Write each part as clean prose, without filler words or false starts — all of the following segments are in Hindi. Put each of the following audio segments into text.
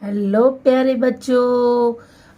हेलो प्यारे बच्चों,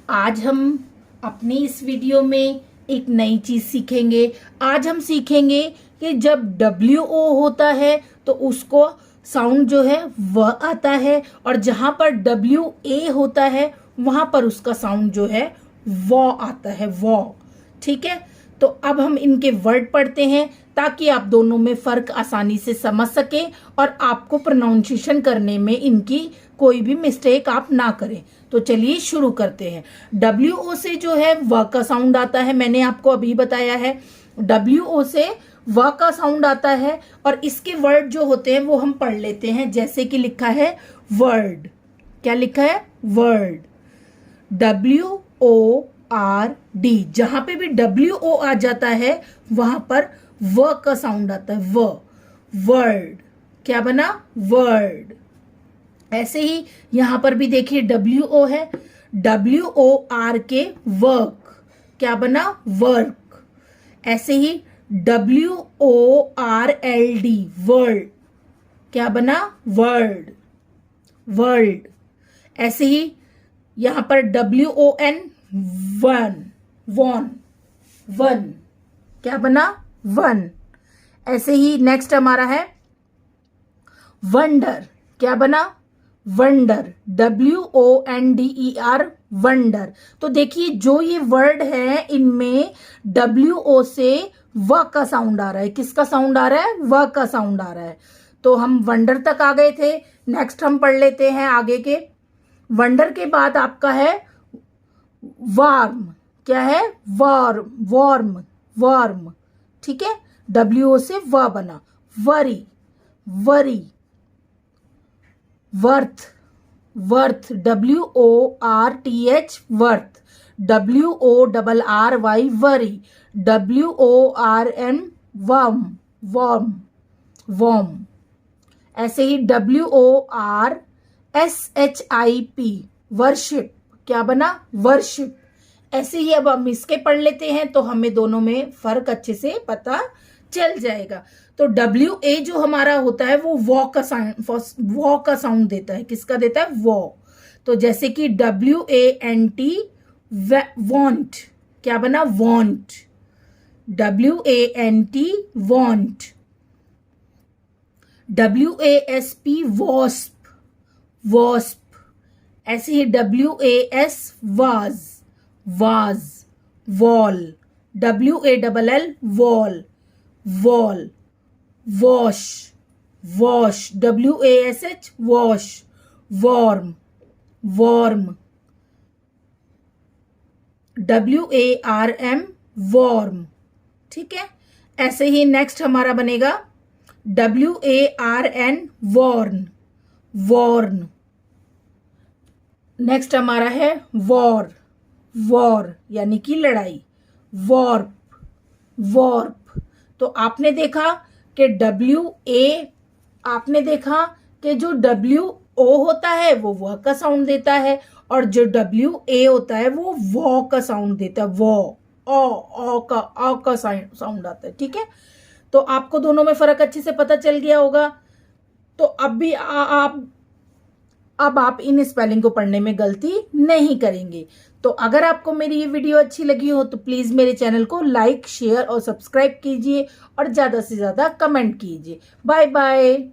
आज हम अपनी इस वीडियो में एक नई चीज सीखेंगे। आज हम सीखेंगे कि जब WO होता है तो उसको साउंड जो है वह आता है, और जहां पर WA होता है वहां पर उसका साउंड जो है वो आता है, वो। ठीक है, तो अब हम इनके वर्ड पढ़ते हैं ताकि आप दोनों में फर्क आसानी से समझ सके और आपको प्रोनाउंसिएशन करने में इनकी कोई भी मिस्टेक आप ना करें। तो चलिए शुरू करते हैं। WO से जो है व का साउंड आता है, मैंने आपको अभी बताया है। WO से व का साउंड आता है और इसके वर्ड जो होते हैं वो हम पढ़ लेते हैं। जैसे कि लिखा है वर्ड, क्या लिखा है? Word, WORD। जहां पे भी WO आ जाता है वहां पर व का साउंड आता है, व। वर्ड, क्या बना? वर्ड। ऐसे ही यहां पर भी देखिए WO है, WOR के वर्क, क्या बना? वर्क। ऐसे ही WORLD, वर्ल्ड, क्या बना? World, world. ऐसे ही यहां पर WON, वन, वॉन, वन, क्या बना? वन। ऐसे ही नेक्स्ट हमारा है वंडर, क्या बना? Wonder, WONDER, wonder. तो देखिए जो ये वर्ड है इनमें WO से व का साउंड आ रहा है। किसका साउंड आ रहा है? व का साउंड आ रहा है। तो हम वंडर तक आ गए थे। नेक्स्ट हम पढ़ लेते हैं आगे के। वंडर के बाद आपका है वार्म, क्या है? Warm, warm, warm. ठीक है, WO से व बना। Worry, worry. Worth, worth, WORTH, worth, WORRY, worry, WORM, worm, worm, worm. ऐसे ही WORSHIP, वर्शिप, क्या बना? वर्शिप। ऐसे ही अब हम इसके पढ़ लेते हैं तो हमें दोनों में फर्क अच्छे से पता चल जाएगा। तो WA जो हमारा होता है वो वॉ का साउंड देता है। किसका देता है? वॉ। तो जैसे कि WANT, वॉन्ट, क्या बना? Want, WANT, want. WASP, wasp, wasp. ऐसे ही WAS, was, was, wall, WALL, wall, wall. Wash, wash, WASH, wash, warm, warm, WARM, warm. ठीक है, ऐसे ही नेक्स्ट हमारा बनेगा WARN, वॉर्न, वॉर्न। नेक्स्ट हमारा है वॉर, वॉर यानी कि लड़ाई, वॉर्प, वॉर्प। तो आपने देखा कि आपने देखा कि जो WO होता है वो वह का साउंड देता है, और जो WA होता है वो वॉ का साउंड देता है, वॉ। ओ का साउंड आता है। ठीक है, तो आपको दोनों में फर्क अच्छे से पता चल गया होगा। तो अब भी अब आप इन स्पेलिंग को पढ़ने में गलती नहीं करेंगे। तो अगर आपको मेरी ये वीडियो अच्छी लगी हो तो प्लीज मेरे चैनल को लाइक, शेयर और सब्सक्राइब कीजिए और ज्यादा से ज्यादा कमेंट कीजिए। Bye bye.